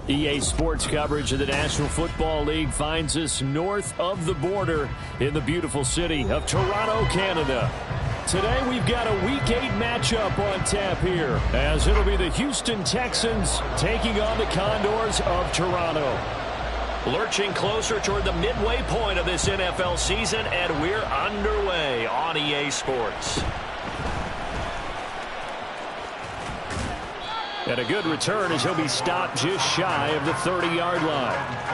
EA Sports coverage of the National Football League finds us north of the border in the beautiful city of Toronto, Canada. Today we've got a Week 8 matchup on tap here, as it'll be the Houston Texans taking on the Condors of Toronto. Lurching closer toward the midway point of this NFL season, and we're underway on EA Sports. And a good return as he'll be stopped just shy of the 30-yard line.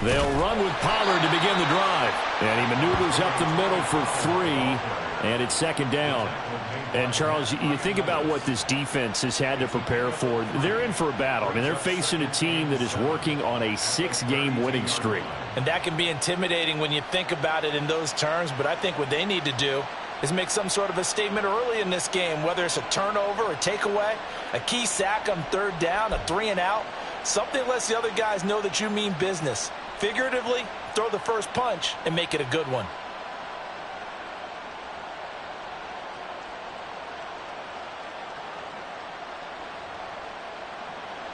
They'll run with Pollard to begin the drive. And he maneuvers up the middle for 3. And it's second down. And, Charles, you think about what this defense has had to prepare for. They're in for a battle. I mean, they're facing a team that is working on a 6-game winning streak. And that can be intimidating when you think about it in those terms. But I think what they need to do is make some sort of a statement early in this game, whether it's a turnover or takeaway, a key sack on third down, a 3-and-out. Something that lets the other guys know that you mean business. Figuratively, throw the first punch and make it a good one.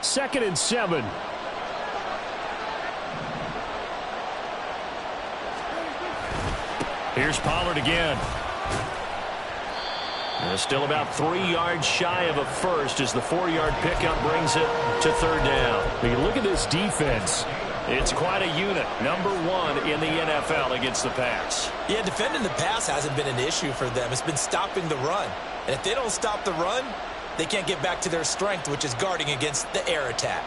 Second and 7. Here's Pollard again. And still about 3 yards shy of a first as the 4-yard pickup brings it to third down. When you look at this defense, it's quite a unit. Number 1 in the NFL against the pass. Yeah, defending the pass hasn't been an issue for them. It's been stopping the run. And if they don't stop the run, they can't get back to their strength, which is guarding against the air attack.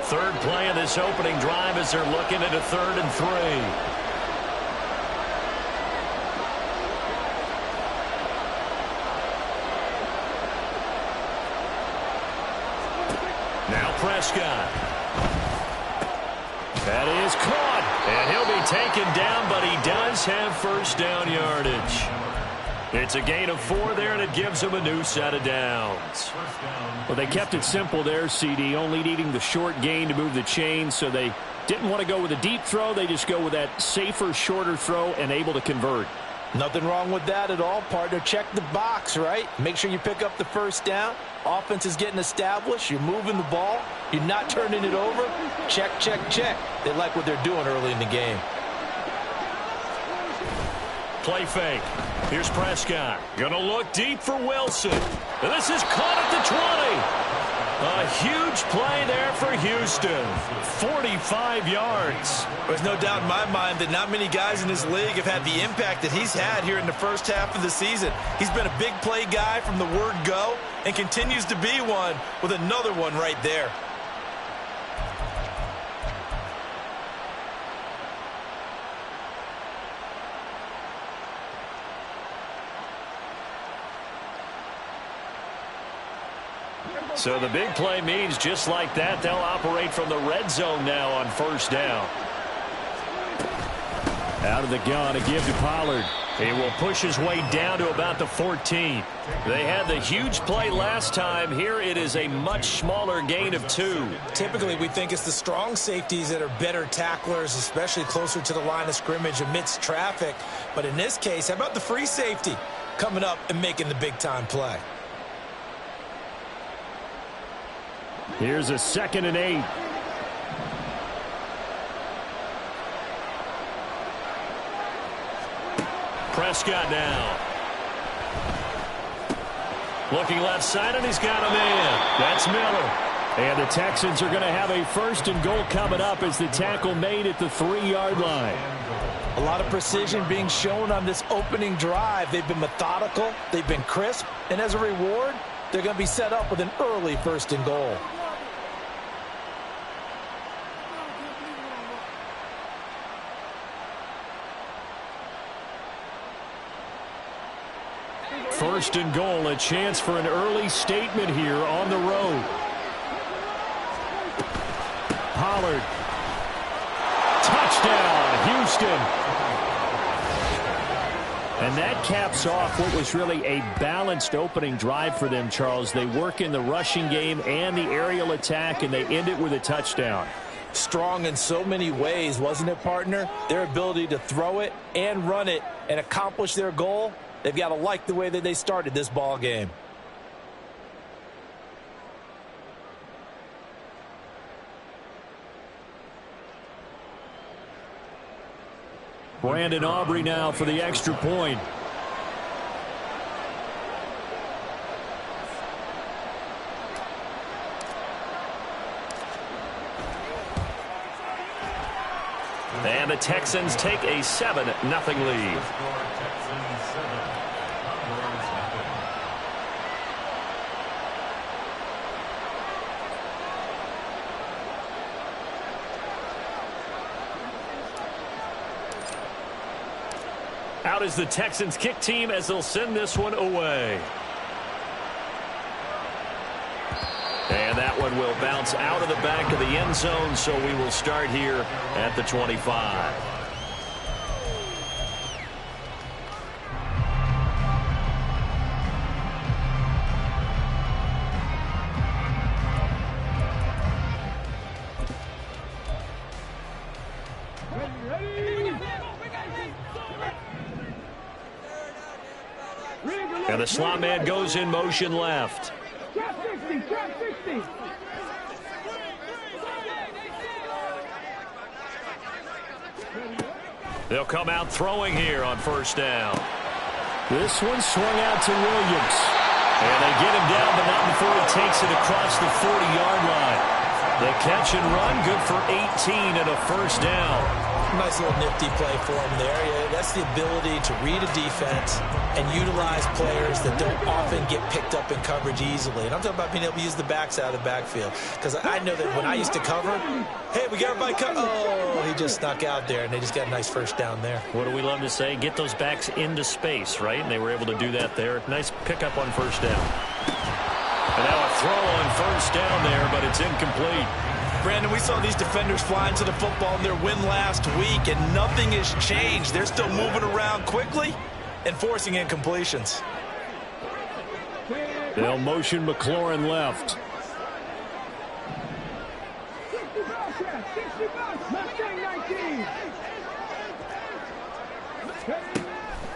Third play of this opening drive as they're looking at a 3rd and 3. Now Prescott. That is caught. And he'll be taken down, but he does have first down yardage. It's a gain of 4 there, and it gives him a new set of downs. Well, they kept it simple there, CD, only needing the short gain to move the chain, so they didn't want to go with a deep throw. They just go with that safer, shorter throw and able to convert. Nothing wrong with that at all, partner. Check the box, right? Make sure you pick up the first down. Offense is getting established. You're moving the ball. You're not turning it over. Check, check, check. They like what they're doing early in the game. Play fake. Here's Prescott. Gonna look deep for Wilson. And this is caught at the 20. A huge play there for Houston. 45 yards. There's no doubt in my mind that not many guys in this league have had the impact that he's had here in the first half of the season. He's been a big play guy from the word go and continues to be one with another one right there. So the big play means just like that, they'll operate from the red zone now on first down. Out of the gun, a give to Pollard. He will push his way down to about the 14. They had the huge play last time. Here it is a much smaller gain of 2. Typically, we think it's the strong safeties that are better tacklers, especially closer to the line of scrimmage amidst traffic. But in this case, how about the free safety coming up and making the big-time play? Here's a 2nd and 8. Prescott now. Looking left side, and he's got a man. That's Miller. And the Texans are going to have a 1st and goal coming up as the tackle made at the 3-yard line. A lot of precision being shown on this opening drive. They've been methodical. They've been crisp. And as a reward, they're going to be set up with an early 1st and goal. First and goal, a chance for an early statement here on the road. Pollard. Touchdown, Houston. And that caps off what was really a balanced opening drive for them, Charles. They work in the rushing game and the aerial attack, and they end it with a touchdown. Strong in so many ways, wasn't it, partner? Their ability to throw it and run it and accomplish their goal. They've got to like the way that they started this ball game. Brandon Aubrey now for the extra point. And the Texans take a 7-0 lead. Out is the Texans kick team as they'll send this one away. And that one will bounce out of the back of the end zone, so we will start here at the 25. And the slot man goes in motion left. They'll come out throwing here on 1st down. This one swung out to Williams. And they get him down, but not before he takes it across the 40-yard line. The catch and run, good for 18 and a 1st down. Nice little nifty play for him there. Yeah, that's the ability to read a defense and utilize players that don't often get picked up in coverage easily. And I'm talking about being able to use the backs out of the backfield. Because I know that when I used to cover, hey, we got everybody covered. Oh, he just snuck out there, and they just got a nice 1st down there. What do we love to say? Get those backs into space, right? And they were able to do that there. Nice pickup on 1st down. And now a throw on 1st down there, but it's incomplete. Brandon, we saw these defenders flying to the football in their win last week, and nothing has changed. They're still moving around quickly and forcing incompletions. They'll motion McLaurin left.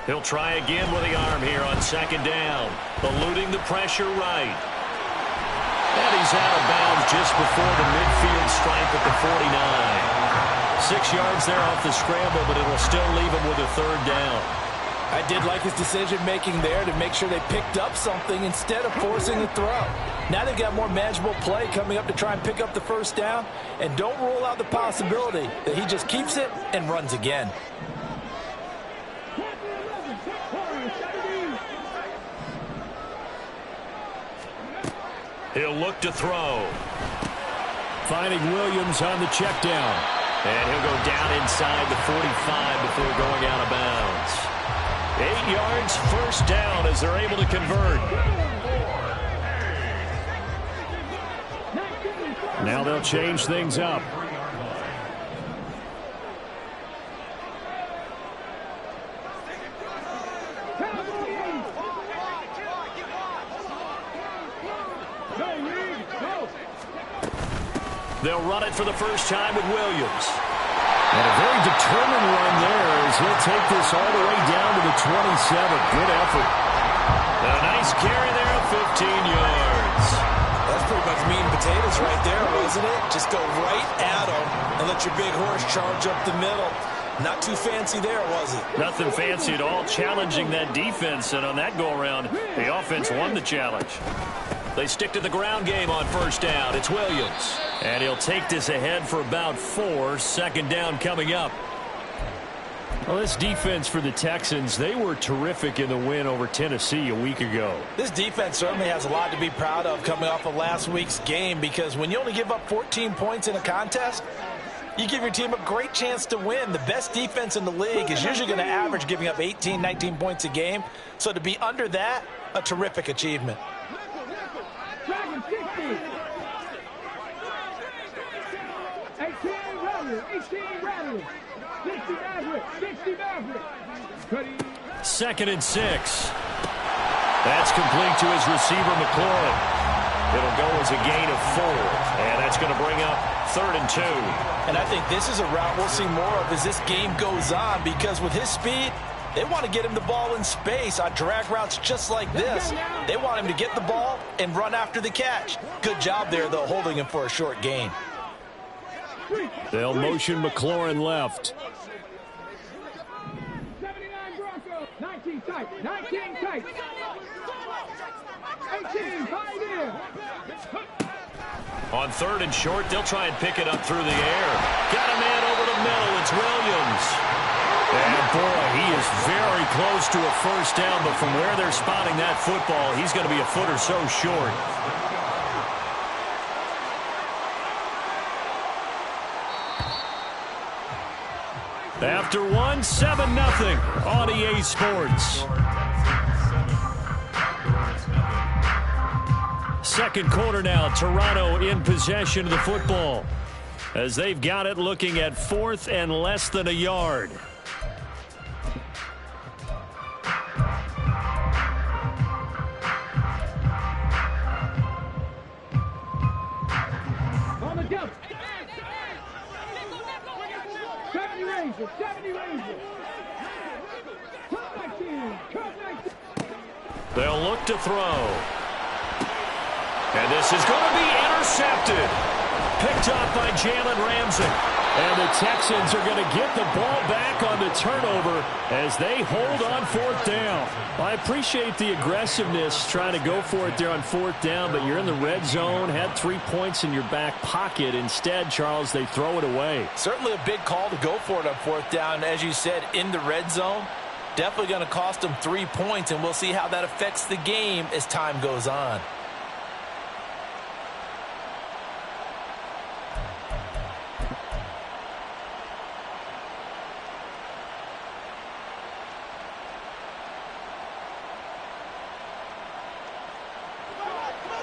He'll try again with the arm here on 2nd down. Eluding the pressure right. And he's out of bounds just before the midfield stripe at the 49. 6 yards there off the scramble, but it'll still leave him with a 3rd down. I did like his decision-making there to make sure they picked up something instead of forcing the throw. Now they've got more manageable play coming up to try and pick up the 1st down, and don't rule out the possibility that he just keeps it and runs again. He'll look to throw. Finding Williams on the check down. And he'll go down inside the 45 before going out of bounds. 8 yards, 1st down as they're able to convert. Now they'll change things up. They'll run it for the 1st time with Williams. And a very determined run there as he'll take this all the way down to the 27. Good effort. A nice carry there of 15 yards. That's pretty much meat and potatoes right there, wasn't it? Just go right at him and let your big horse charge up the middle. Not too fancy there, was it? Nothing fancy at all, challenging that defense. And on that go-around, the offense won the challenge. They stick to the ground game on 1st down. It's Williams. And he'll take this ahead for about 4. 2nd down coming up. Well, this defense for the Texans, they were terrific in the win over Tennessee a week ago. This defense certainly has a lot to be proud of coming off of last week's game, because when you only give up 14 points in a contest, you give your team a great chance to win. The best defense in the league is usually going to average giving up 18, 19 points a game. So to be under that, a terrific achievement. Second and 6. That's complete to his receiver, McLaurin. It'll go as a gain of 4, and that's going to bring up 3rd and 2. And I think this is a route we'll see more of as this game goes on, because with his speed, they want to get him the ball in space on drag routes just like this. They want him to get the ball and run after the catch. Good job there, though, holding him for a short gain. They'll motion McLaurin left. 79 Broncos, 19 tight, 19 tight. 18, 5 in. On 3rd and short, they'll try and pick it up through the air. Got a man over the middle. It's Williams. And boy, he is very close to a first down, but from where they're spotting that football, he's going to be a foot or so short. After 1, 7-0 on EA Sports. Second quarter now, Toronto in possession of the football as they've got it, looking at 4th and less than a yard. On the jump. 70 Rangers, 70 Rangers. Come back in, come back in. They'll look to throw. And this is going to be intercepted. Picked up by Jalen Ramsey. And the Texans are going to get the ball back on the turnover as they hold on 4th down. I appreciate the aggressiveness trying to go for it there on 4th down, but you're in the red zone, had 3 points in your back pocket. Instead, Charles, they throw it away. Certainly a big call to go for it on 4th down. As you said, in the red zone, definitely going to cost them 3 points, and we'll see how that affects the game as time goes on.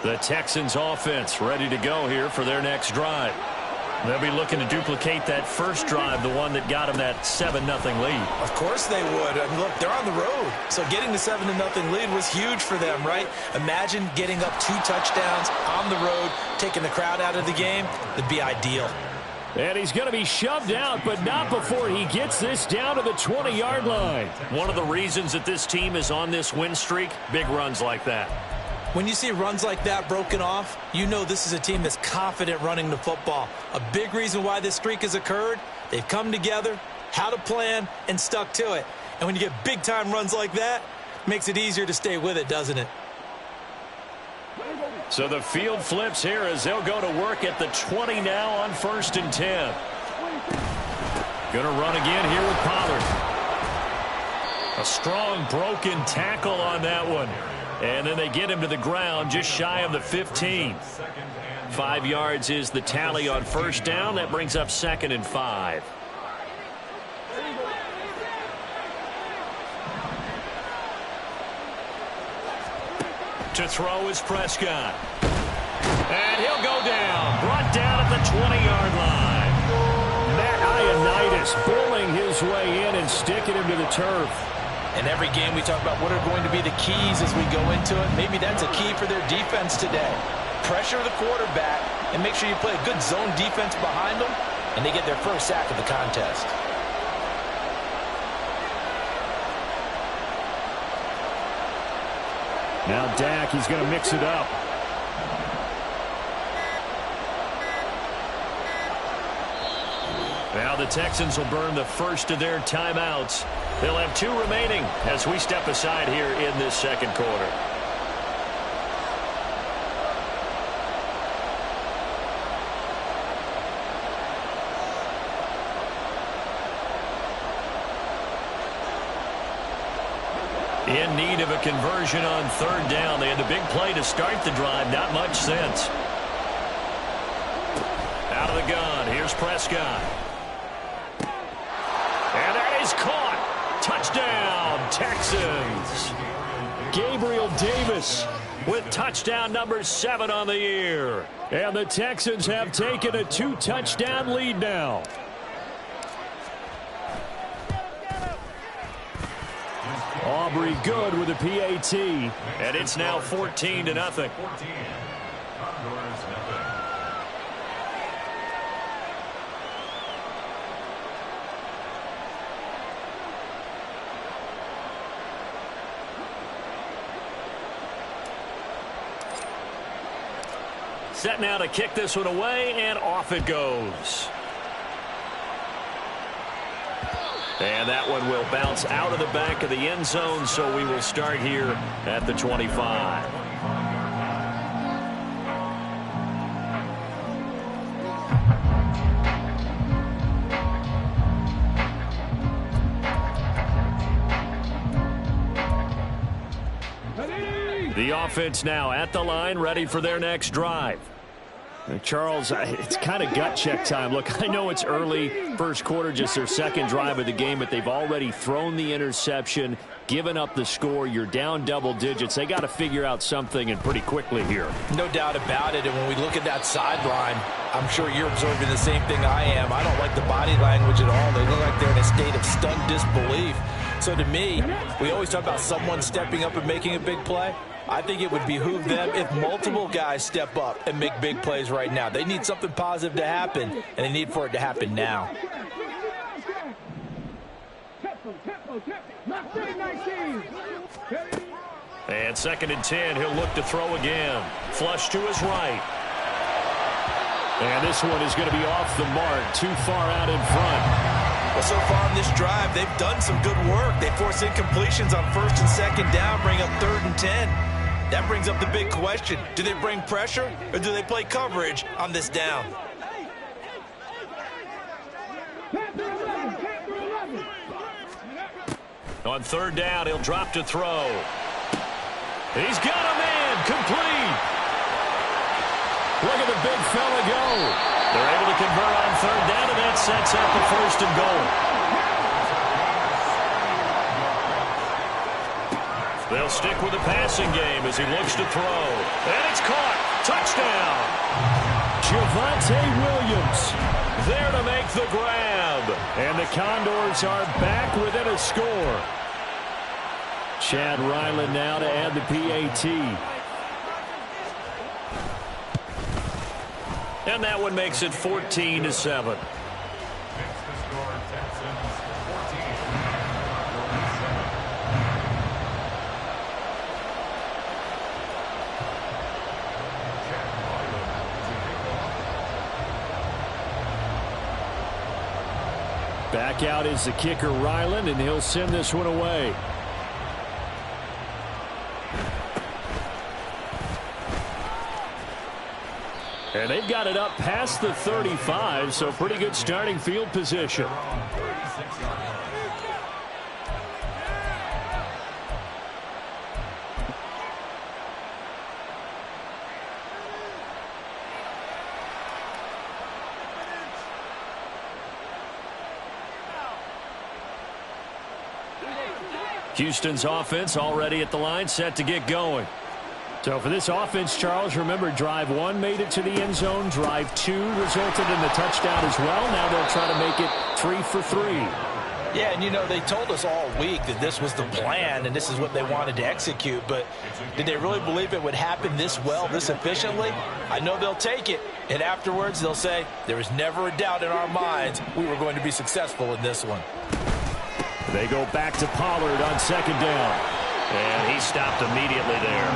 The Texans offense ready to go here for their next drive. They'll be looking to duplicate that first drive, the one that got them that 7-0 lead. Of course they would. I mean, look, they're on the road. So getting the 7-0 lead was huge for them, right? Imagine getting up 2 touchdowns on the road, taking the crowd out of the game. It'd be ideal. And he's going to be shoved out, but not before he gets this down to the 20-yard line. One of the reasons that this team is on this win streak, big runs like that. When you see runs like that broken off, you know this is a team that's confident running the football. A big reason why this streak has occurred, they've come together, had a plan, and stuck to it. And when you get big-time runs like that, it makes it easier to stay with it, doesn't it? So the field flips here as they'll go to work at the 20 now on 1st and 10. Going to run again here with Pollard. A strong broken tackle on that one. And then they get him to the ground just shy of the 15. 5 yards is the tally on 1st down. That brings up 2nd and 5. To throw is Prescott. And he'll go down. Brought down at the 20-yard line. Matt Ioannidis bullying his way in and sticking him to the turf. In every game we talk about what are going to be the keys as we go into it. Maybe that's a key for their defense today. Pressure the quarterback and make sure you play a good zone defense behind them, and they get their first sack of the contest. Now Dak, he's going to mix it up. Now the Texans will burn the first of their timeouts. They'll have 2 remaining as we step aside here in this second quarter. In need of a conversion on third down. They had the big play to start the drive. Not much sense. Out of the gun. Here's Prescott. And that is caught. Touchdown, Texans. Gabriel Davis with touchdown number 7 on the year. And the Texans have taken a 2-touchdown lead now. Aubrey good with a PAT. And it's now 14-0. Set now to kick this one away, and off it goes. And that one will bounce out of the back of the end zone, so we will start here at the 25. The offense now at the line, ready for their next drive. Charles, it's kind of gut check time. Look, I know it's early, first quarter, just their second drive of the game, but they've already thrown the interception, given up the score. You're down double digits. They got to figure out something, and pretty quickly here. No doubt about it, and when we look at that sideline, I'm sure you're observing the same thing I am. I don't like the body language at all. They look like they're in a state of stunned disbelief. So to me, we always talk about someone stepping up and making a big play. I think it would behoove them if multiple guys step up and make big plays right now. They need something positive to happen, and they need for it to happen now. And 2nd and 10, he'll look to throw again. Flush to his right. And this one is going to be off the mark, too far out in front. Well, so far on this drive, they've done some good work. They force incompletions on 1st and 2nd down, bring up 3rd and 10. That brings up the big question. Do they bring pressure, or do they play coverage on this down? On 3rd down, he'll drop to throw. He's got a man, complete. Look at the big fella go. They're able to convert on 3rd down, and that sets up the 1st and goal. They'll stick with the passing game as he looks to throw. And it's caught. Touchdown. Javonte Williams there to make the grab. And the Condors are back within a score. Chad Ryland now to add the PAT. And that one makes it 14-7. Back out is the kicker, Ryland, and he'll send this one away. And they've got it up past the 35, so pretty good starting field position. Houston's offense already at the line, set to get going. So for this offense, Charles, remember, drive 1 made it to the end zone. Drive 2 resulted in the touchdown as well. Now they'll try to make it 3 for 3. Yeah, and you know, they told us all week that this was the plan and this is what they wanted to execute, but did they really believe it would happen this well, this efficiently? I know they'll take it, and afterwards they'll say, there was never a doubt in our minds we were going to be successful in this one. They go back to Pollard on 2nd down. And he stopped immediately there.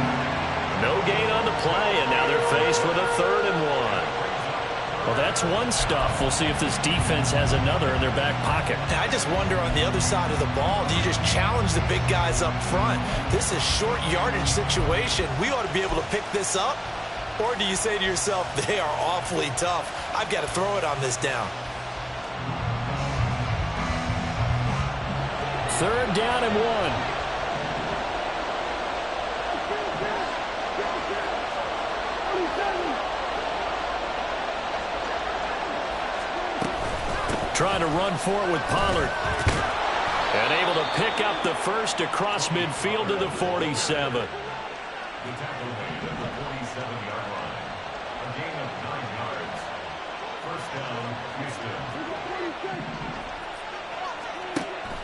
No gain on the play, and now they're faced with a 3rd and 1. Well, that's one stuff. We'll see if this defense has another in their back pocket. I just wonder on the other side of the ball, do you just challenge the big guys up front? This is short yardage situation. We ought to be able to pick this up. Or do you say to yourself, they are awfully tough. I've got to throw it on this down. 3rd down and 1. Trying to run for it with Pollard. And able to pick up the first across midfield to the 47.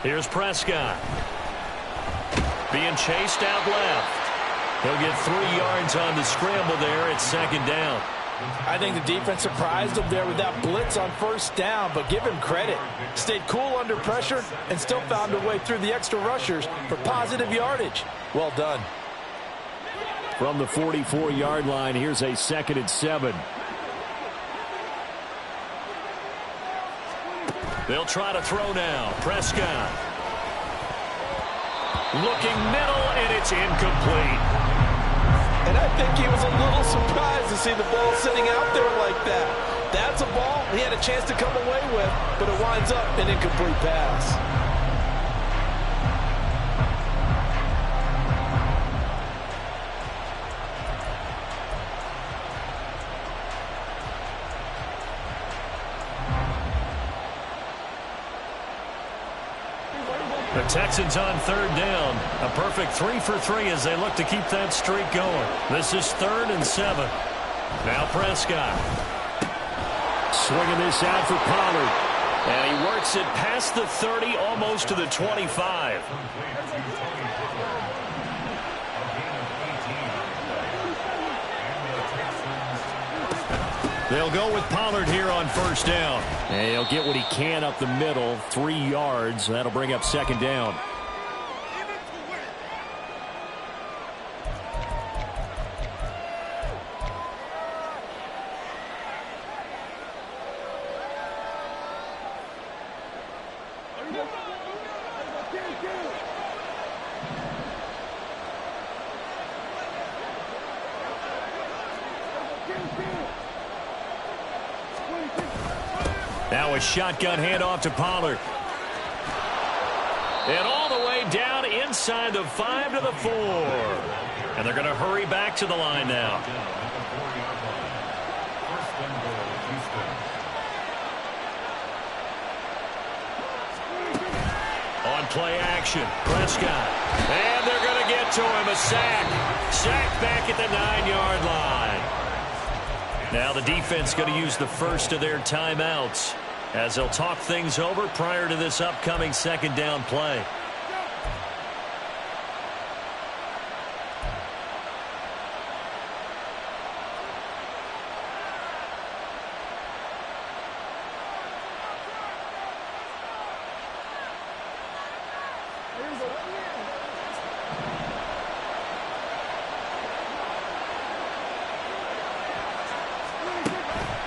Here's Prescott. Being chased out left. He'll get 3 yards on the scramble there at second down. I think the defense surprised him there with that blitz on first down, but give him credit. Stayed cool under pressure and still found a way through the extra rushers for positive yardage. Well done. From the 44-yard line, here's a 2nd and 7. They'll try to throw now. Prescott. Looking middle, and it's incomplete. And I think he was a little surprised to see the ball sitting out there like that. That's a ball he had a chance to come away with, but it winds up an incomplete pass. The Texans on 3rd down. A perfect 3 for 3 as they look to keep that streak going. This is 3rd and 7. Now Prescott. Swinging this out for Pollard. And he works it past the 30, almost to the 25. They'll go with Pollard here on 1st down. And he'll get what he can up the middle, 3 yards. That'll bring up 2nd down. Now a shotgun handoff to Pollard. And all the way down inside the 5 to the 4. And they're going to hurry back to the line now. On play action, Prescott. And they're going to get to him. A sack. Sack back at the 9-yard line. Now the defense going to use the first of their timeouts as they'll talk things over prior to this upcoming 2nd down play.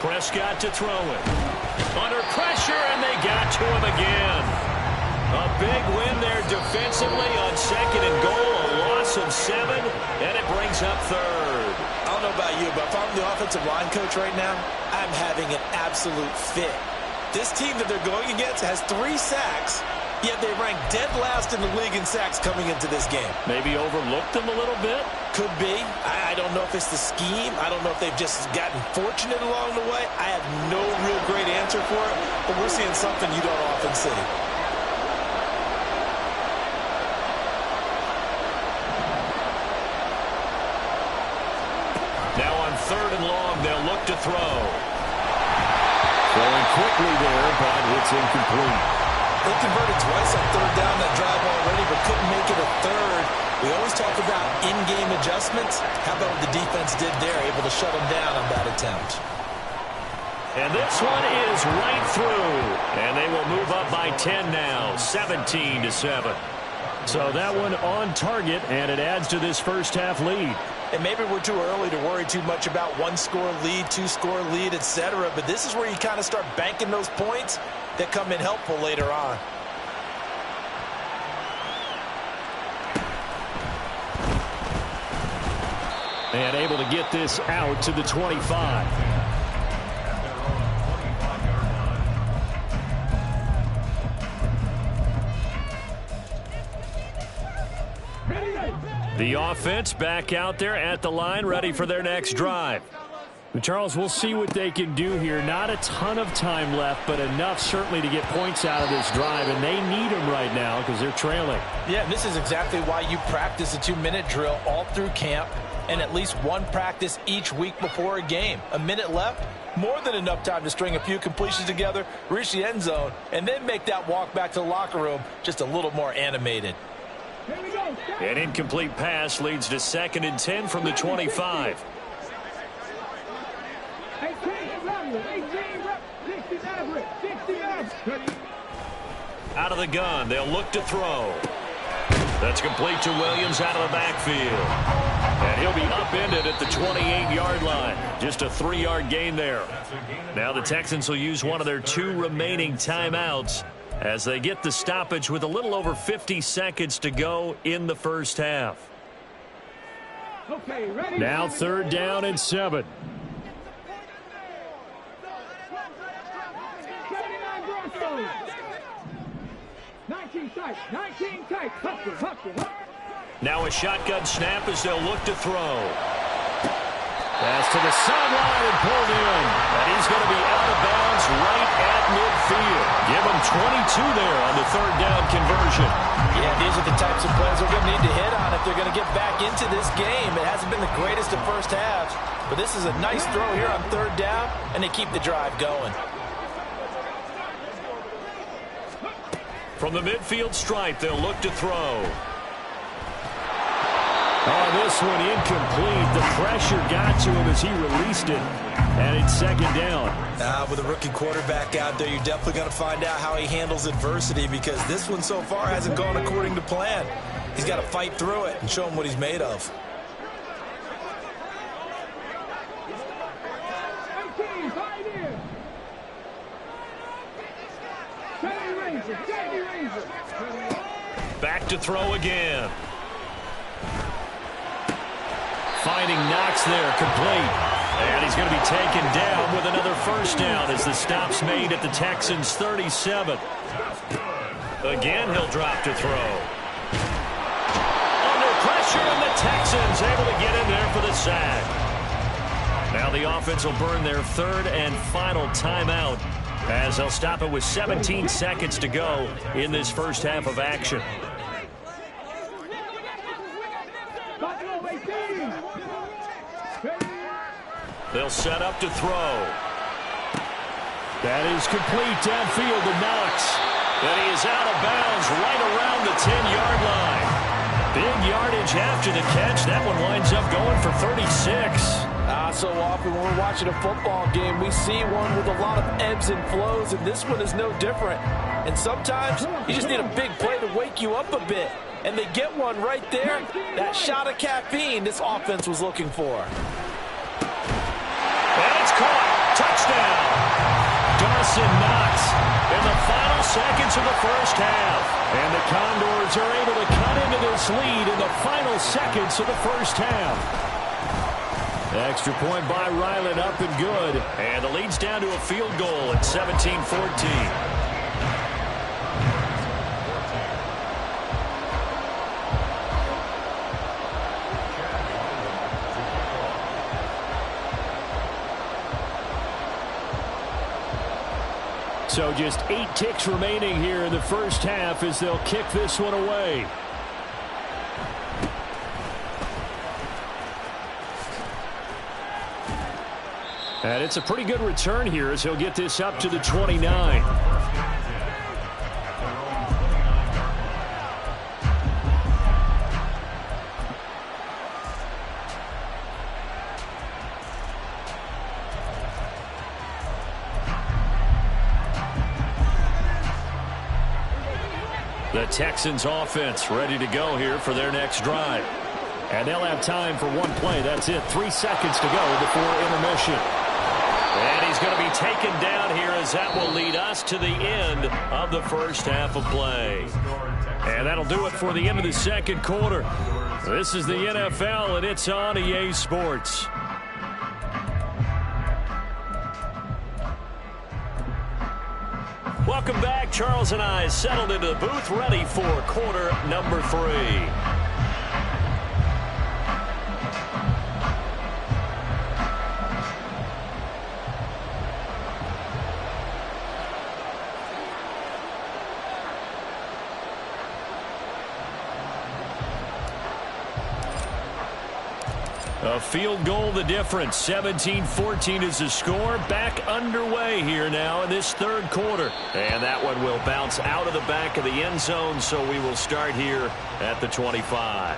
Prescott to throw it. Under pressure, and they got to him again. A big win there defensively on 2nd and goal. A loss of 7, and it brings up 3rd. I don't know about you, but if I'm the offensive line coach right now, I'm having an absolute fit. This team that they're going against has 3 sacks, yet they rank dead last in the league in sacks coming into this game. Maybe overlooked them a little bit? Could be. I don't know if it's the scheme. I don't know if they've just gotten fortunate along the way. I have no real great answer for it, but we're seeing something you don't often see. Now on 3rd and long, they'll look to throw. Throwing quickly there, but it's incomplete. They converted twice on 3rd down that drive already, but couldn't make it a 3rd. We always talk about in-game adjustments. How about what the defense did there, able to shut them down on that attempt. And this one is right through. And they will move up by 10 now, 17-7. So that one on target, and it adds to this first half lead. And maybe we're too early to worry too much about 1-score lead, 2-score lead, etc. But this is where you kind of start banking those points that come in helpful later on. And able to get this out to the 25. The offense back out there at the line, ready for their next drive. Charles, we'll see what they can do here. Not a ton of time left, but enough certainly to get points out of this drive, and they need them right now because they're trailing. Yeah, this is exactly why you practice a 2-minute drill all through camp and at least one practice each week before a game. A minute left, more than enough time to string a few completions together, reach the end zone, and then make that walk back to the locker room just a little more animated. An incomplete pass leads to 2nd and 10 from the 25. Out of the gun, they'll look to throw. That's complete to Williams out of the backfield. And he'll be upended at the 28-yard line. Just a 3-yard gain there. Now the Texans will use one of their 2 remaining timeouts as they get the stoppage with a little over 50 seconds to go in the first half. Now 3rd down and 7. Now a shotgun snap as they'll look to throw. Pass to the sideline and pulled in. And he's going to be out of bounds right at midfield. Give him 22 there on the 3rd down conversion. Yeah, these are the types of plays they're going to need to hit on if they're going to get back into this game. It hasn't been the greatest of first halves, but this is a nice throw here on 3rd down, and they keep the drive going. From the midfield stripe, they'll look to throw. Oh, this one incomplete. The pressure got to him as he released it. And it's 2nd down. With a rookie quarterback out there, you're definitely going to find out how he handles adversity because this one so far hasn't gone according to plan. He's got to fight through it and show him what he's made of. Back to throw again. Finding Knox there, complete. And he's going to be taken down with another 1st down as the stop's made at the Texans' 37. Again, he'll drop to throw. Under pressure, and the Texans able to get in there for the sack. Now the offense will burn their 3rd and final timeout as they'll stop it with 17 seconds to go in this first half of action. They'll set up to throw. That is complete downfield to Knox. And he is out of bounds right around the 10-yard line. Big yardage after the catch. That one winds up going for 36. So often when we're watching a football game, we see one with a lot of ebbs and flows, and this one is no different. And sometimes you just need a big play to wake you up a bit. And they get one right there. That shot of caffeine this offense was looking for. And it's caught. Touchdown. Dawson Knox in the final seconds of the first half. And the Condors are able to cut into this lead in the final seconds of the first half. Extra point by Ryland, up and good. And the lead's down to a field goal at 17-14. So just 8 ticks remaining here in the first half as they'll kick this one away. And it's a pretty good return here as he'll get this up to the 29. The Texans offense ready to go here for their next drive. And they'll have time for one play. That's it. 3 seconds to go before intermission. And he's going to be taken down here as that will lead us to the end of the first half of play. And that'll do it for the end of the second quarter. This is the NFL, and it's on EA Sports. Welcome back. Charles and I settled into the booth, ready for quarter number 3. A field goal the difference. 17-14 is the score. Back underway here now in this third quarter. And that one will bounce out of the back of the end zone, so we will start here at the 25.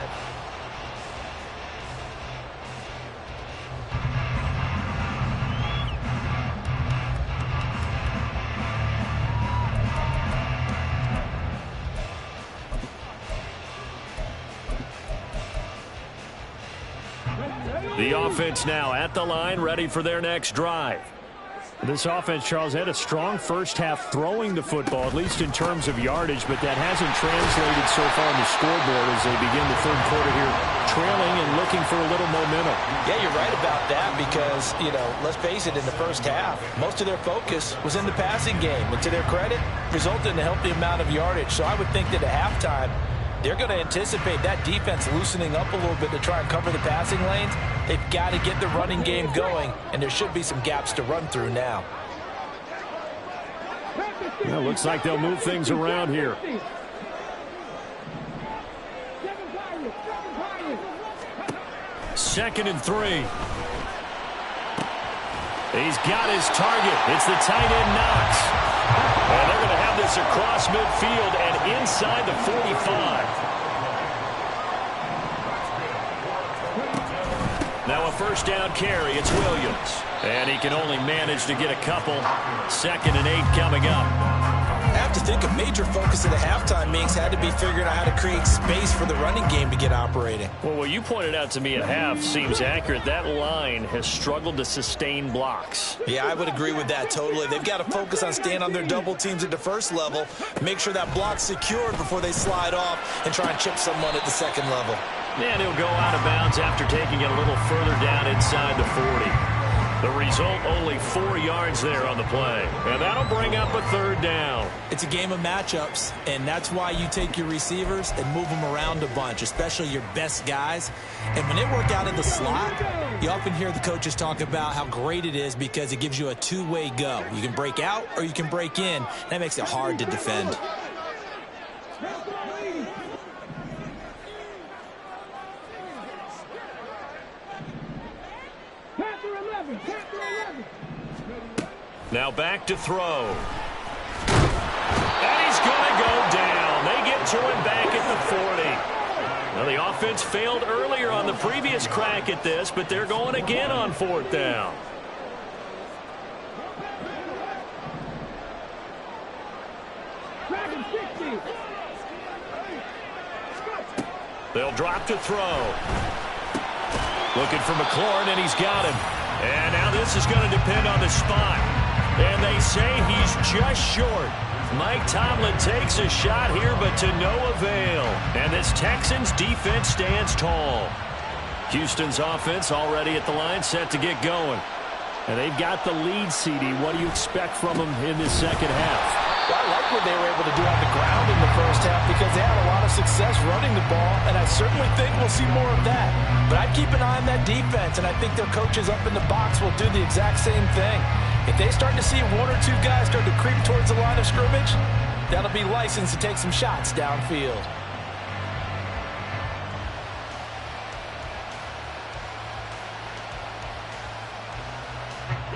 The offense now at the line, ready for their next drive. This offense, Charles, had a strong first half throwing the football, at least in terms of yardage, but that hasn't translated so far on the scoreboard as they begin the third quarter here, trailing and looking for a little momentum. Yeah, you're right about that because, let's face it, in the first half, most of their focus was in the passing game. And to their credit, resulted in a healthy amount of yardage. So I would think that at halftime, they're going to anticipate that defense loosening up a little bit to try and cover the passing lanes. They've got to get the running game going, and there should be some gaps to run through now. Well, looks like they'll move things around here. Second and 3. He's got his target. It's the tight end Knox. And they're going to have this across midfield and inside the 45. Now a first down carry. It's Williams. And he can only manage to get a couple. 2nd and 8 coming up. I have to think a major focus at the halftime meetings had to be figuring out how to create space for the running game to get operating. Well, what you pointed out to me at half seems accurate. That line has struggled to sustain blocks. Yeah, I would agree with that totally. They've got to focus on staying on their double teams at the first level, make sure that block's secured before they slide off and try and chip someone at the second level. And he'll go out of bounds after taking it a little further down inside the 40. The result, only 4 yards there on the play. And that'll bring up a third down. It's a game of matchups, and that's why you take your receivers and move them around a bunch, especially your best guys. And when they work out in the slot, you often hear the coaches talk about how great it is because it gives you a two-way go. You can break out or you can break in. That makes it hard to defend. Now back to throw. And he's going to go down. They get to him back at the 40. Now the offense failed earlier on the previous crack at this, but they're going again on 4th down. They'll drop to throw. Looking for McLaurin, and he's got him. And now this is going to depend on the spot. And they say he's just short. Mike Tomlin takes a shot here, but to no avail. And this Texans defense stands tall. Houston's offense already at the line, set to get going. And they've got the lead, CD. What do you expect from them in this second half? Well, I like what they were able to do on the ground in the first half because they had a lot of success running the ball, and I certainly think we'll see more of that. But I'd keep an eye on that defense, and I think their coaches up in the box will do the exact same thing. If they start to see 1 or 2 guys start to creep towards the line of scrimmage, that'll be licensed to take some shots downfield.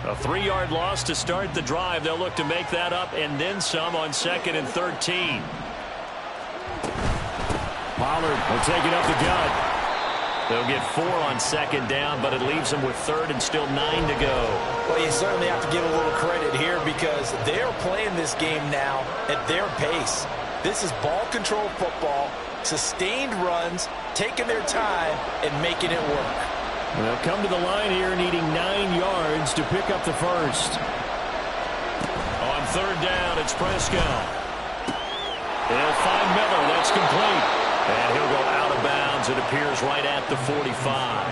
A 3-yard loss to start the drive. They'll look to make that up and then some on 2nd and 13. Pollard will take it up the gut. They'll get 4 on 2nd down, but it leaves them with 3rd and still 9 to go. Well, you certainly have to give a little credit here because they're playing this game now at their pace. This is ball control football, sustained runs, taking their time, and making it work. They'll come to the line here needing 9 yards to pick up the first. On 3rd down, it's Prescott. They'll find Miller. That's complete. And he'll go out of bounds. It appears right at the 45.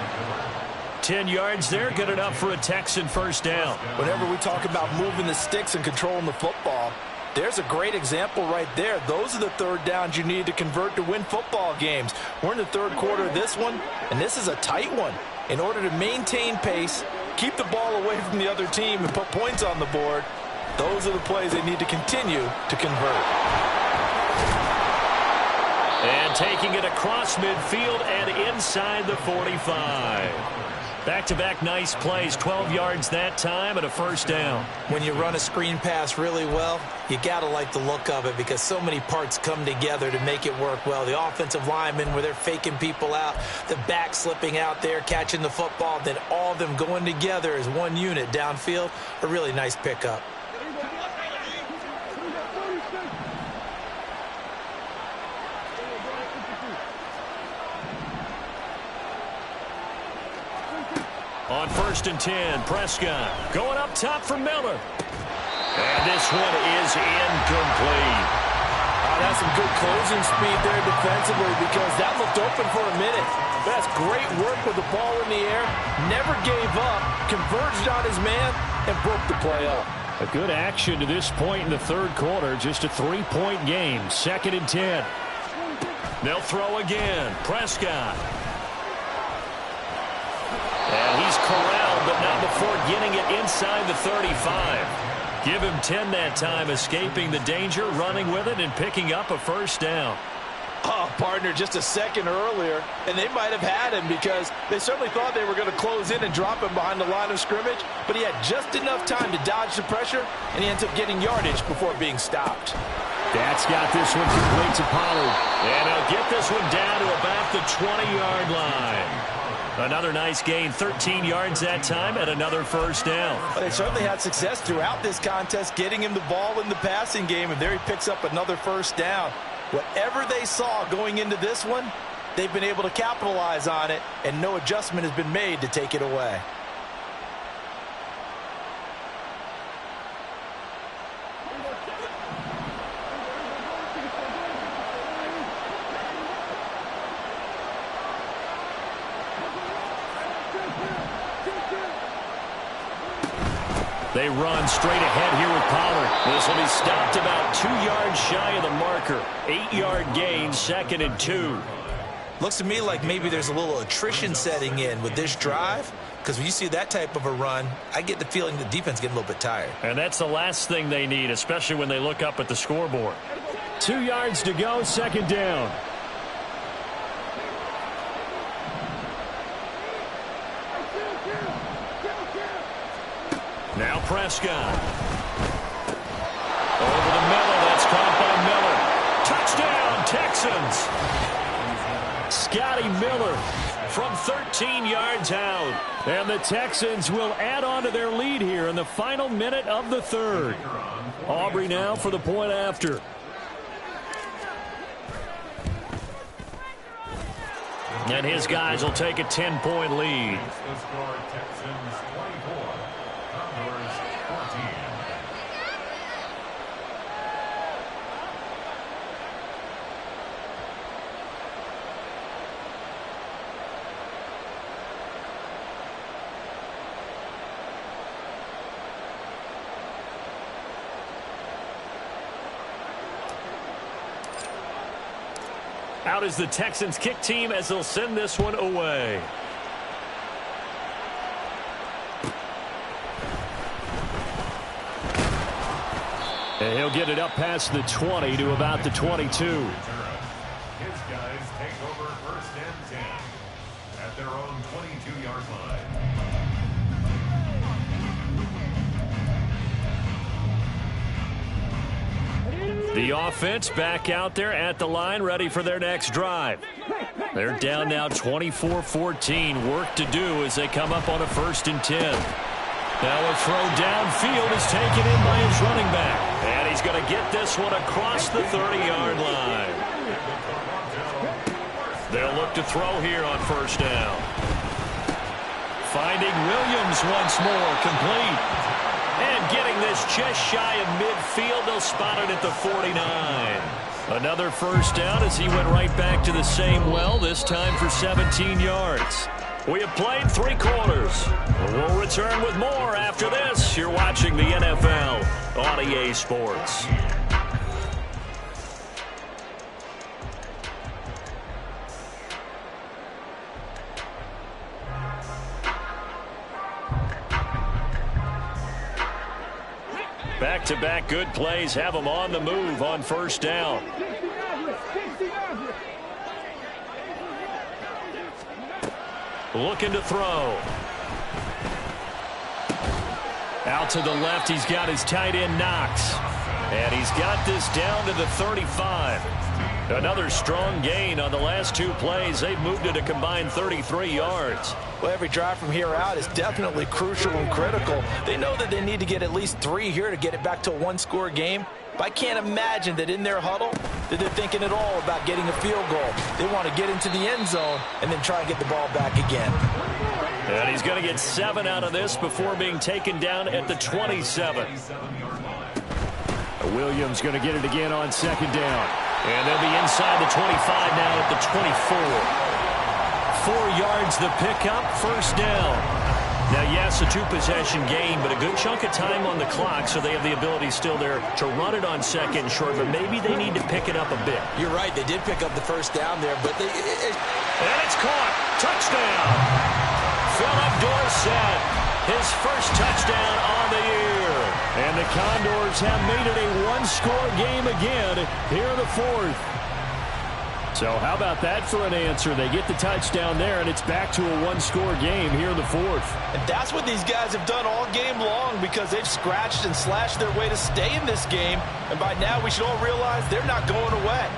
10 yards there, good enough for a Texan first down. Whenever we talk about moving the sticks and controlling the football, there's a great example right there. Those are the 3rd downs you need to convert to win football games. We're in the 3rd quarter of this one, and this is a tight one. In order to maintain pace, keep the ball away from the other team, and put points on the board, those are the plays they need to continue to convert. And taking it across midfield and inside the 45. Back-to-back nice plays, 12 yards that time and a first down. When you run a screen pass really well, you got to like the look of it because so many parts come together to make it work well. The offensive linemen where they're faking people out, the back slipping out there, catching the football, then all of them going together as one unit downfield. A really nice pickup. On 1st and 10, Prescott going up top for Miller. And this one is incomplete. That's some good closing speed there defensively because that looked open for a minute. That's great work with the ball in the air. Never gave up, converged on his man, and broke the play up. A good action to this point in the third quarter. Just a 3-point game. 2nd and 10. They'll throw again. Prescott. And he's corralled, but not before getting it inside the 35. Give him 10 that time, escaping the danger, running with it, and picking up a first down. Oh, partner, just a second earlier, and they might have had him because they certainly thought they were going to close in and drop him behind the line of scrimmage, but he had just enough time to dodge the pressure, and he ends up getting yardage before being stopped. That's got this one complete to Pollard. And he'll get this one down to about the 20-yard line. Another nice gain, 13 yards that time, and another first down. Well, they certainly had success throughout this contest, getting him the ball in the passing game, and there he picks up another first down. Whatever they saw going into this one, they've been able to capitalize on it, and no adjustment has been made to take it away. They run straight ahead here with Pollard. This will be stopped about 2 yards shy of the marker. 8-yard gain, 2nd and 2. Looks to me like maybe there's a little attrition setting in with this drive, because when you see that type of a run, I get the feeling the defense getting a little bit tired. And that's the last thing they need, especially when they look up at the scoreboard. 2 yards to go, 2nd down. Now Prescott. Over the middle. That's caught by Miller. Touchdown, Texans. Scotty Miller from 13 yards out. And the Texans will add on to their lead here in the final minute of the third. Aubrey now for the point after. And his guys will take a 10-point lead. Out is the Texans kick team as they'll send this one away. And he'll get it up past the 20 to about the 22. His guys take over 1st and 10 at their own 22-yard line. The offense back out there at the line, ready for their next drive. They're down now 24-14. Work to do as they come up on a 1st and 10. Now a throw downfield is taken in by his running back. And he's going to get this one across the 30-yard line. They'll look to throw here on 1st down. Finding Williams once more, complete. And getting this just shy of midfield, they'll spot it at the 49. Another first down as he went right back to the same well, this time for 17 yards. We have played 3 quarters. We'll return with more after this. You're watching the NFL on EA Sports. Back-to-back good plays have them on the move on 1st down. 60 yards. Looking to throw. Out to the left, he's got his tight end Knox. And he's got this down to the 35. Another strong gain on the last two plays. They've moved it a combined 33 yards. Well, every drive from here out is definitely crucial and critical. They know that they need to get at least 3 here to get it back to a one-score game. But I can't imagine that in their huddle that they're thinking at all about getting a field goal. They want to get into the end zone and then try and get the ball back again. And he's going to get 7 out of this before being taken down at the 27. Williams going to get it again on second down. And they'll be inside the 25 now at the 24. 4 yards the pickup, first down. Now, yes, a 2-possession game, but a good chunk of time on the clock, so they have the ability still there to run it on second and short, but maybe they need to pick it up a bit. You're right, they did pick up the first down there, but And it's caught. Touchdown. Philip Dorsett, his first touchdown on the year. And the Condors have made it a one-score game again here in the fourth. So how about that for an answer? They get the touchdown there, and it's back to a one-score game here in the fourth. And that's what these guys have done all game long because they've scratched and slashed their way to stay in this game. And by now, we should all realize they're not going away.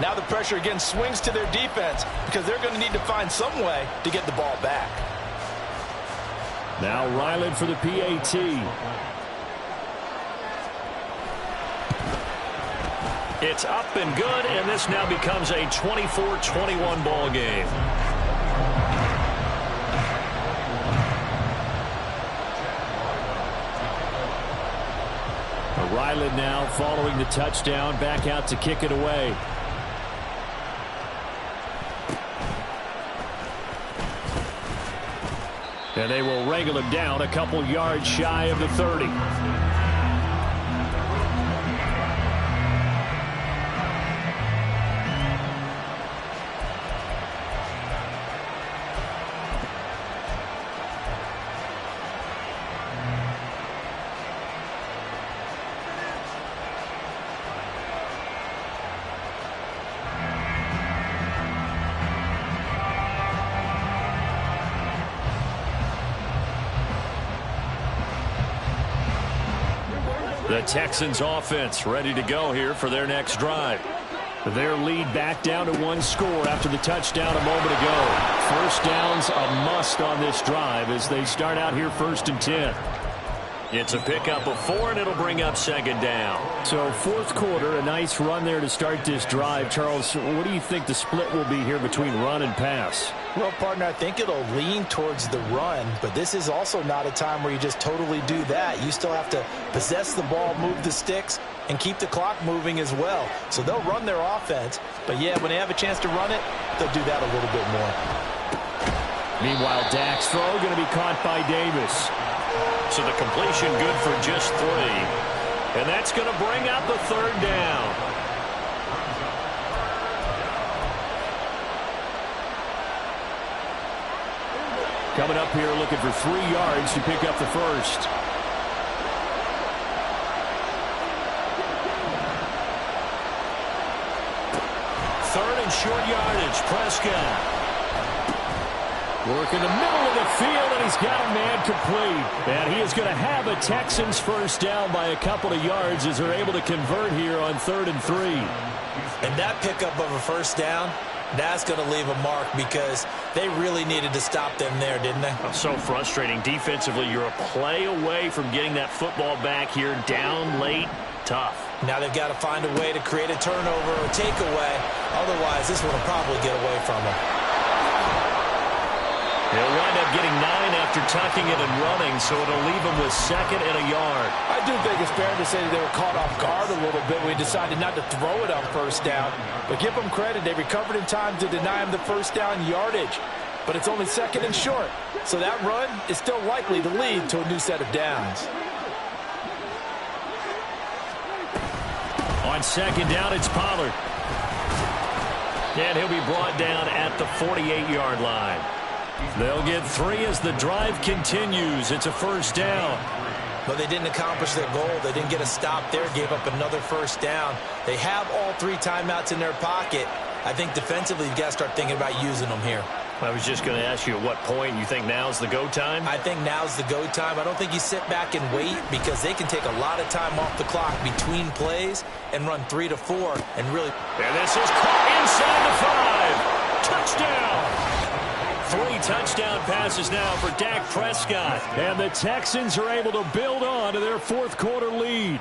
Now the pressure again swings to their defense because they're going to need to find some way to get the ball back. Now Ryland for the PAT. It's up and good, and this now becomes a 24-21 ball game. Ryland now following the touchdown, back out to kick it away. And they will wrangle him down a couple yards shy of the 30. The Texans offense ready to go here for their next drive. Their lead back down to 1 score after the touchdown a moment ago. First down's a must on this drive as they start out here 1st and 10. It's a pickup of 4, and it'll bring up 2nd down. So 4th quarter, a nice run there to start this drive. Charles, what do you think the split will be here between run and pass? Well, partner, I think it'll lean towards the run, but this is also not a time where you just totally do that. You still have to possess the ball, move the sticks, and keep the clock moving as well. So they'll run their offense, but yeah, when they have a chance to run it, they'll do that a little bit more. Meanwhile, Dak's throw going to be caught by Davis. So the completion good for just 3. And that's going to bring up the 3rd down. Coming up here looking for 3 yards to pick up the first. Third and short yardage. Prescott. Work in the middle of the field, and he's got a man complete. And he is going to have a Texans first down by a couple of yards as they're able to convert here on 3rd and 3. And that pickup of a first down, that's going to leave a mark because they really needed to stop them there, didn't they? So frustrating. Defensively, you're a play away from getting that football back here down late. Tough. Now they've got to find a way to create a turnover or takeaway. Otherwise, this one will probably get away from them. They'll wind up getting 9 after tucking it and running, so it'll leave them with 2nd and a yard. I do think it's fair to say that they were caught off guard a little bit when we decided not to throw it on first down. But give them credit. They recovered in time to deny them the first down yardage. But it's only 2nd and short. So that run is still likely to lead to a new set of downs. On 2nd down, it's Pollard. And he'll be brought down at the 48-yard line. They'll get 3 as the drive continues. It's a first down. But they didn't accomplish their goal. They didn't get a stop there, gave up another first down. They have all 3 timeouts in their pocket. I think defensively you've got to start thinking about using them here. I was just going to ask you at what point you think now's the go time? I think now's the go time. I don't think you sit back and wait because they can take a lot of time off the clock between plays and run 3 to 4 and really. And this is caught inside the 5. Touchdown! 3 touchdown passes now for Dak Prescott. And the Texans are able to build on to their 4th quarter lead.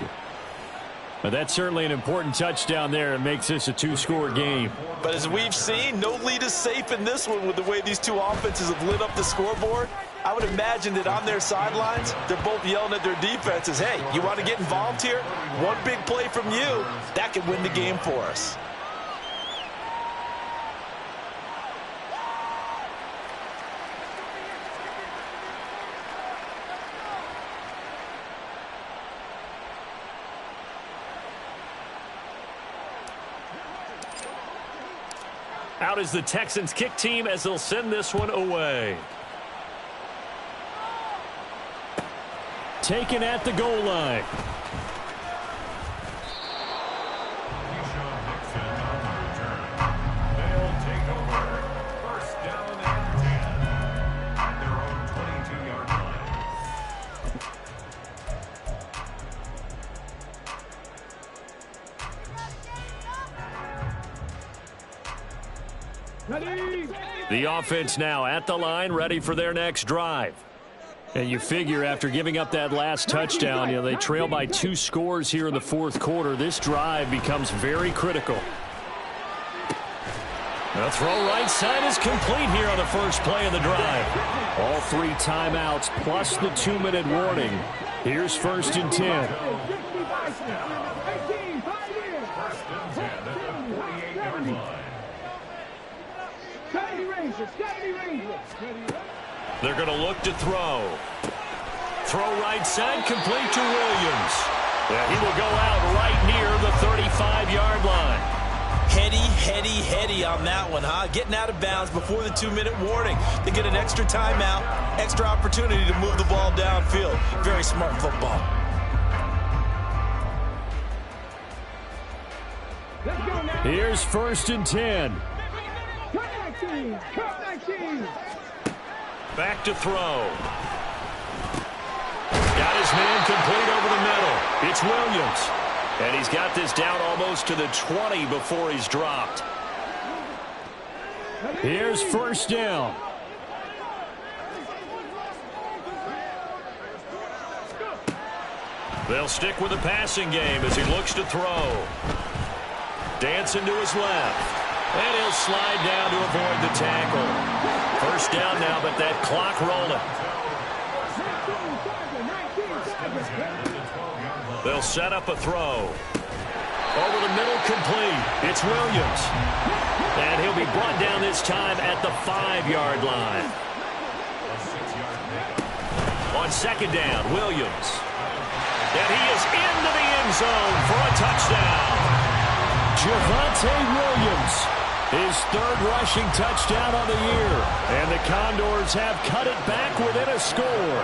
But that's certainly an important touchdown there. It makes this a 2-score game. But as we've seen, no lead is safe in this one with the way these two offenses have lit up the scoreboard. I would imagine that on their sidelines, they're both yelling at their defenses, hey, you want to get involved here? One big play from you, that could win the game for us. Out is the Texans kick team as they'll send this one away. Taken at the goal line. They'll take over. First down and 10 at their own 22-yard line. Ready? The offense now at the line, ready for their next drive. And you figure after giving up that last touchdown, they trail by 2 scores here in the 4th quarter. This drive becomes very critical. The throw right side is complete here on the first play of the drive. All 3 timeouts plus the 2-minute warning. Here's 1st and 10. They're going to look to throw. Throw right side, complete to Williams. Yeah, he will go out right near the 35-yard line. Heady on that one, huh? Getting out of bounds before the 2-minute warning. They get an extra timeout, extra opportunity to move the ball downfield. Very smart football. Here's 1st and 10. Back to throw. Got his man complete over the middle. It's Williams. And he's got this down almost to the 20 before he's dropped. Here's 1st down. They'll stick with the passing game as he looks to throw. Dancing to his left. And he'll slide down to avoid the tackle. 1st down now, but that clock rolling. They'll set up a throw. Over the middle, complete. It's Williams. And he'll be brought down this time at the 5-yard line. On 2nd down, Williams. And he is into the end zone for a touchdown. Javonte Williams, his 3rd rushing touchdown on the year. And the Condors have cut it back within a score.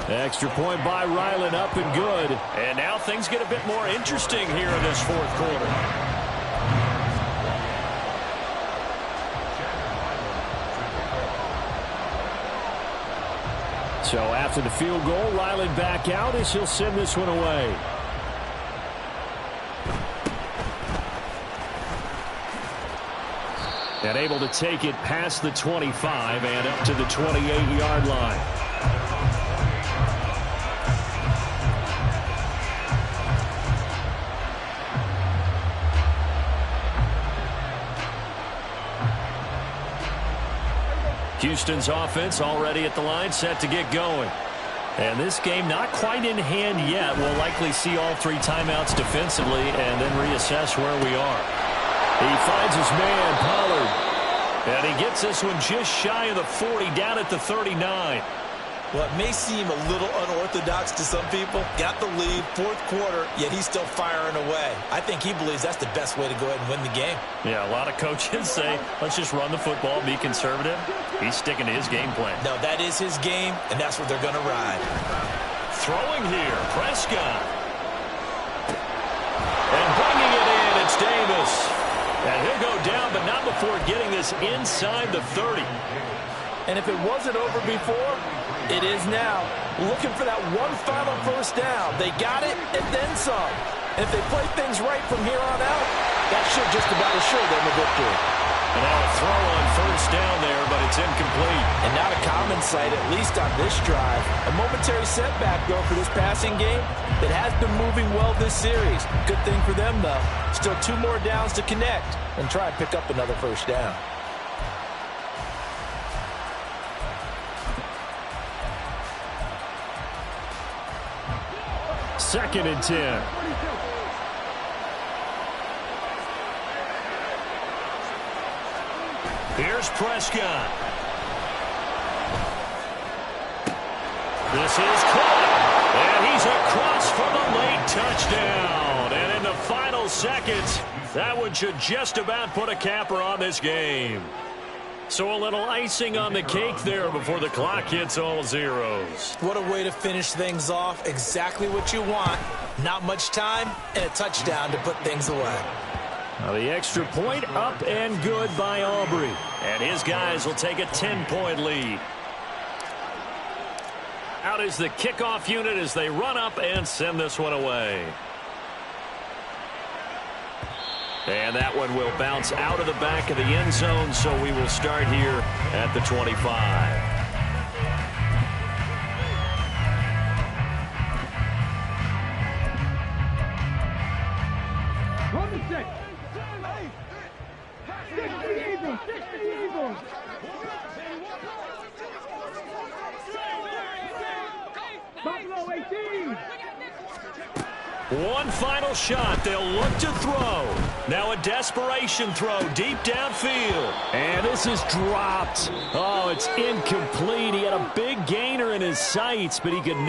Extra point by Ryland, up and good. And now things get a bit more interesting here in this 4th quarter. So after the field goal, Ryland back out as he'll send this one away. And able to take it past the 25 and up to the 28-yard line. Houston's offense already at the line, set to get going. And this game not quite in hand yet. We'll likely see all 3 timeouts defensively and then reassess where we are. He finds his man, Pollard. And he gets this one just shy of the 40, down at the 39. Well, it may seem a little unorthodox to some people. Got the lead, fourth quarter, yet he's still firing away. I think he believes that's the best way to go ahead and win the game. Yeah, a lot of coaches say, let's just run the football, be conservative. He's sticking to his game plan. No, that is his game, and that's what they're going to ride. Throwing here, Prescott. And bringing it in, it's Davis. And he'll go down, but not before getting this inside the 30. And if it wasn't over before, it is now. Looking for that one final first down. They got it and then some. And if they play things right from here on out, that should just about assure them a victory. And now a throw on first down there, but it's incomplete. And not a common sight, at least on this drive. A momentary setback, though, for this passing game that has been moving well this series. Good thing for them, though. Still 2 more downs to connect and try and pick up another first down. Second and 10. Here's Prescott. This is caught. And he's across for the late touchdown. And in the final seconds, that one should just about put a capper on this game. So a little icing on the cake there before the clock hits all zeros. What a way to finish things off. Exactly what you want. Not much time and a touchdown to put things away. Now the extra point up and good by Aubrey. And his guys will take a 10-point lead. Out is the kickoff unit as they run up and send this one away. And that one will bounce out of the back of the end zone, so we will start here at the 25. On the set. 60 Eagles. 60 Eagles. Buffalo 18. One final shot. They'll look to throw. Now a desperation throw deep downfield. And this is dropped. Oh, it's incomplete. He had a big gainer in his sights, but he could not.